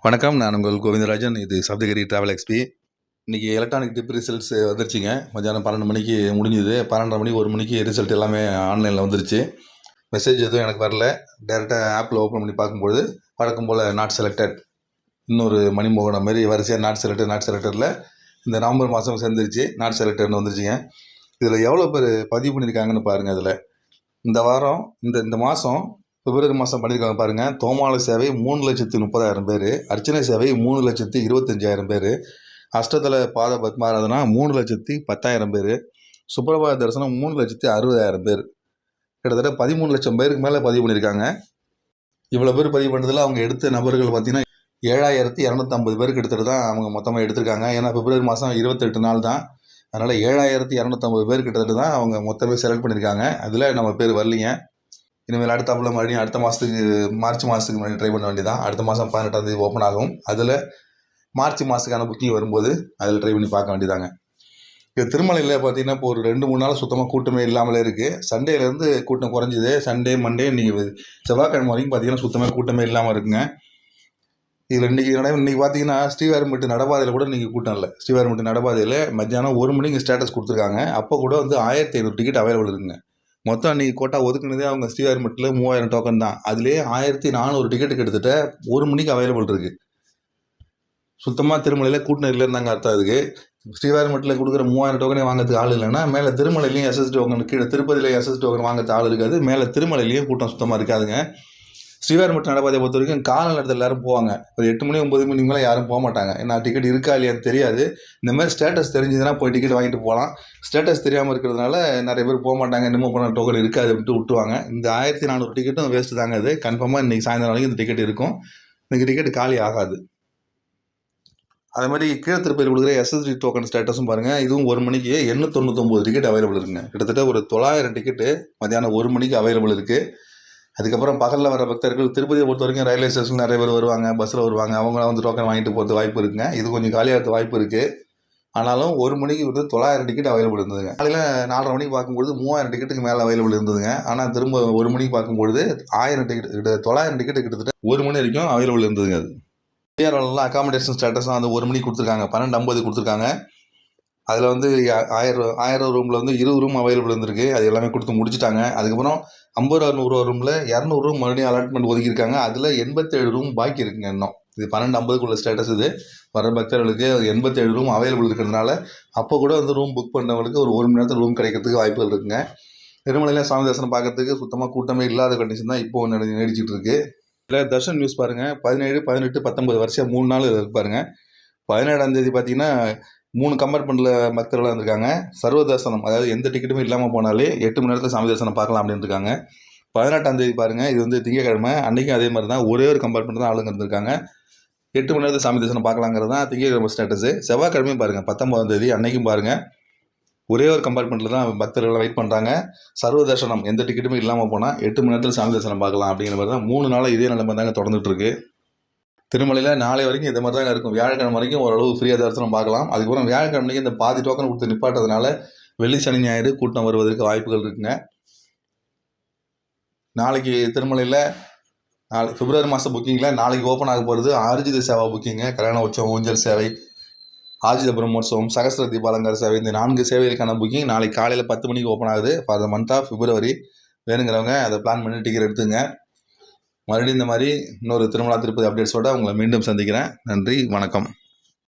வணக்கம். நான் உங்கள் கோவிந்தராஜன். இது சப்தகிரி டிராவல் எக்ஸ்பி. இன்றைக்கி எலக்ட்ரானிக் டிப் ரிசல்ட்ஸ் வந்துருச்சுங்க. மத்தியானம் 12 மணிக்கு முடிஞ்சுது. 12:30 மணி 1 மணிக்கு ரிசல்ட் எல்லாமே ஆன்லைனில் வந்துருச்சு. மெசேஜ் எதுவும் எனக்கு வரல. டேரெக்டாக ஆப்பில் ஓப்பன் பண்ணி பார்க்கும்போது வழக்கம் போல் நாட் செலக்டட், இன்னொரு மணிமோகனம் மாதிரி வரிசையாக நாட் செலக்டரில் இந்த நவம்பர் மாதம் சேர்ந்துருச்சு. நாட் செலக்டட்னு வந்துருச்சுங்க. இதில் எவ்வளோ பேர் பதிவு பண்ணியிருக்காங்கன்னு பாருங்கள். இதில் இந்த வாரம் இந்த மாதம் பிப்ரவரி மாதம் பண்ணியிருக்காங்க பாருங்கள். தோமால சேவை 3,30,000 பேர், அர்ச்சனை சேவை 3,25,000 பேர், அஷ்டதல பாத பத்மாராதனா 3,10,000 பேர், சுப்ரபாத தரிசனம் 3,60,000 பேர், கிட்டத்தட்ட 13 லட்சம் பேருக்கு மேலே பதிவு பண்ணியிருக்காங்க. இவ்வளோ பேர் பதிவு பண்ணுறதுல அவங்க எடுத்த நபர்கள் பார்த்திங்கன்னா 7,250 பேருக்கு கிட்டத்தட்ட தான் அவங்க மொத்தமாக எடுத்திருக்காங்க. ஏன்னா பிப்ரவரி மாதம் 28 நாள் தான். அதனால் 7,250 பேர் கிட்டத்தட்ட தான் அவங்க மொத்தமே செலக்ட் பண்ணியிருக்காங்க. அதில் நம்ம பேர் வரலிங்க. இனிமேல் அடுத்தாப்புல மறுபடியும் அடுத்த மாதத்துக்கு மார்ச் மாதத்துக்கு முன்னாடி ட்ரை பண்ண வேண்டியதான். அடுத்த மாதம் 18ஆம் தேதி ஓப்பன் ஆகும். அதில் மார்ச் மாதத்துக்கான புக்கிங் வரும்போது அதில் ட்ரை பண்ணி பார்க்க வேண்டியதாங்க. இது திருமலையில் பார்த்திங்கன்னா இப்போ ஒரு 2-3 நாள் சுத்தமாக கூட்டமே இல்லாமலே இருக்குது. சண்டேலேருந்து கூட்டம் குறைஞ்சிது. சண்டே மண்டே இன்றைக்கி செவ்வாய்க்கிழமை வரைக்கும் பார்த்திங்கன்னா சுத்தமாக கூட்டமே இல்லாமல் இருக்குங்க. இதில் இன்றைக்கி பார்த்தீங்கன்னா ஸ்ரீவாரிமட்டு நடப்பாதையில் கூட இன்றைக்கி கூட்டம் இல்லை. ஸ்ரீவாரிமட்டு நடப்பாதையில் மத்தியானம் 1 மணிக்கு ஸ்டேட்டஸ் கொடுத்துருக்காங்க. அப்போ கூட 1,500 டிக்கெட் அவைலபிள் இருக்குங்க. மொத்தம் அன்றைக்கி கோட்டா ஒதுக்குனதே அவங்க ஸ்ரீவாரிமட்டில் 3,000 டோக்கன் தான். அதுலேயே 1,400 டிக்கெட்டு கிட்டத்தட்ட 1 மணிக்கு அவைலபிள் இருக்குது. சுத்தமாக திருமலையில் கூட்டம் இல்லைன்னு அர்த்தம். அதுக்கு ஸ்ரீவாரிமட்டில் கொடுக்குற 3,000 டோக்கனே வாங்கிறதுக்கு ஆள் இல்லைன்னா மேலே திருமலையிலையும் எஸ்எஸ் டோக்கன், கீழே திருப்பதியில் எஸ்எஸ் டோக்கன் வாங்கிறது ஆள் இருக்காது. மேலே திருமலையிலையும் கூட்டம் சுத்தமாக இருக்காதுங்க. ஸ்ரீவாரிமட்டு நடப்பாதையை பொறுத்த வரைக்கும் கால நேரத்தில் எல்லாரும் போவாங்க. ஒரு 8 மணி 9 மணிக்கு மேலே யாரும் போக மாட்டாங்க. ஏன்னா டிக்கெட் இருக்கா இல்லையான்னு தெரியாது. இந்த மாதிரி ஸ்டேட்டஸ் தெரிஞ்சதுன்னா போய் டிக்கெட் வாங்கிட்டு போகலாம். ஸ்டேட்டஸ் தெரியாமல் இருக்கிறதுனால நிறைய பேர் போக மாட்டாங்க. இன்னமும் போன டோக்கன் இருக்காது அப்படின்ட்டு விட்டுருவாங்க. இந்த 1,400 டிக்கெட்டும் வேஸ்ட்டு தாங்க. அது கன்ஃபார்மாக இன்றைக்கி சாயந்தரம் வரைக்கும் இந்த டிக்கெட் இருக்கும். இன்றைக்கி டிக்கெட் காலி ஆகாது. அதே மாதிரி கீழே திருப்பதியில் கொடுக்குற எஸ்எஸ்டி டோக்கன் ஸ்டேட்டஸும் பாருங்கள். இதுவும் 1 மணிக்கு 899 டிக்கெட் அவைலபிள் இருக்குங்க. கிட்டத்தட்ட ஒரு 900 டிக்கெட்டு மத்தியானம் 1 மணிக்கு அவைலபிள் இருக்குது. அதுக்கப்புறம் பகலில் வர பக்தர்கள் திருப்பதியை பொறுத்த வரைக்கும் ரயில்வே ஸ்டேஷன் நிறைய பேர் வருவாங்க, பஸ்ஸில் வருவாங்க. அவங்களாம் டோக்கன் வாங்கிட்டு போகிறது வாய்ப்பு இருக்குங்க. இது கொஞ்சம் காலியாக வாய்ப்பு இருக்குது. ஆனாலும் 1 மணிக்கு 900 டிக்கெட் அவைலபிள் இருந்ததுங்க. காலையில் 4:30 மணிக்கு பார்க்கும்பொழுது 3,000 டிக்கெட்டுக்கு மேலே அவைலபிள் இருந்ததுங்க. ஆனால் திரும்ப 1 மணிக்கு பார்க்கும்பொழுது 1000 டிக்கெட், 900 டிக்கெட்டு கிட்டத்தட்ட 1 மணி வரைக்கும் அவைலபிள் இருந்ததுங்க. அது டிஆர்எல்லாம் அகாமடேஷன் ஸ்டேட்டஸும் அந்த 1 மணிக்கு கொடுத்துருக்காங்க. 12:50 கொடுத்துருக்காங்க. அதில் 1000 ரூமில் 20 ரூம் அவைலபிள் இருந்திருக்கு. அது எல்லாமே கொடுத்து முடிச்சுட்டாங்க. அதுக்கப்புறம் 50 ரூபா 100 ரூமில் 200 ரூம் மறுபடியும் அலாட்மெண்ட் ஒதுக்கியிருக்காங்க. அதில் 87 ரூம் பாக்கி இருக்குங்க இன்னும். இது 12:50 ஸ்டேட்டஸ். இது வர பக்தர்களுக்கு 87 ரூம் அவைலபிள் இருக்கிறதுனால அப்போ கூட ரூம் புக் பண்ணவங்களுக்கு ஒரு 1 மணி நேரத்தில் ரூம் கிடைக்கிறதுக்கு வாய்ப்புகள் இருக்குங்க. திருமலையில் சாமி தரிசனம் பார்க்கறதுக்கு சுத்தமாக கூட்டமே இல்லாத கண்டிஷன் தான் இப்போ நீடிச்சிட்டு இருக்கு. இதில் தர்ஷன் நியூஸ் பாருங்கள். 17, 18, 19 வருஷம் 3 நாள் இருக்கு பாருங்கள். 17ஆம் தேதி பார்த்தீங்கன்னா 3 கம்பார்ட்மெண்ட்டில் பக்தர்களாக இருந்திருக்காங்க. சர்வ தரிசனம், அதாவது எந்த டிக்கெட்டுமே இல்லாமல் போனாலே 8 மணி நேரத்தில் சாமி தரிசனம் பார்க்கலாம் அப்படின்னு இருக்காங்க. 18ஆம் தேதி பாருங்கள். இது திங்கட்கிழமை. அன்றைக்கும் அதே மாதிரி தான் ஒரே ஒரு கம்பார்ட்மெண்ட் தான் ஆளுங்க இருந்திருக்காங்க. 8 மணி நேரத்தில் சாமி தரிசனம் பார்க்கலாங்கிறது தான் திங்கட்கிழமை ஸ்டேட்டஸு. செவ்வாய்க்கிழமையும் பாருங்கள் 19ஆம் தேதி அன்றைக்கும் பாருங்கள். ஒரே ஒரு கம்பார்ட்மெண்ட்டில் தான் பக்தர்கள் வெயிட் பண்ணுறாங்க. சர்வ தரிசனம் எந்த டிக்கெட்டுமே இல்லாமல் போனால் 8 மணி நேரத்தில் சாமி தரிசனம் பார்க்கலாம் அப்படிங்கிற மாதிரி தான் 3 நாளாக இதே நிலைமை தாங்க தொடர்ந்துட்டு இருக்கு. திருமலையில் நாளை வரைக்கும் இந்த மாதிரி தான் இருக்கும். வியாழக்கிழமை வரைக்கும் ஓரளவு ஃப்ரீயாக தரிசனம் பார்க்கலாம். அதுக்கப்புறம் வியாழக்கிழமைக்கு இந்த பாதி டோக்கன் கொடுத்து நிப்பாட்டதுனால வெள்ளி சனி ஞாயிறு கூட்டம் வருவதற்கு வாய்ப்புகள் இருக்குங்க. நாளைக்கு திருமலையில் பிப்ரவரி மாதம் புக்கிங்கில் நாளைக்கு ஓப்பன் ஆக போகிறது ஆர்ஜித சேவா புக்கிங்க. கல்யாண உற்சவம், ஊஞ்சல் சேவை, ஆர்ஜித பிரம்மோற்சவம், சகஸ்ர தீபாலங்கார சேவை, இந்த 4 சேவைகளுக்கான புக்கிங் நாளைக்கு காலையில் 10 மணிக்கு ஓப்பன் ஆகுது. For the month of February. வேணுங்கிறவங்க அதை பிளான் பண்ணி டிக்கெட் எடுத்துங்க. மறுபடியும் இந்த மாதிரி இன்னொரு திருமலா திருப்பதி அப்டேட்ஸோடு உங்களை மீண்டும் சந்திக்கிறேன். நன்றி, வணக்கம்.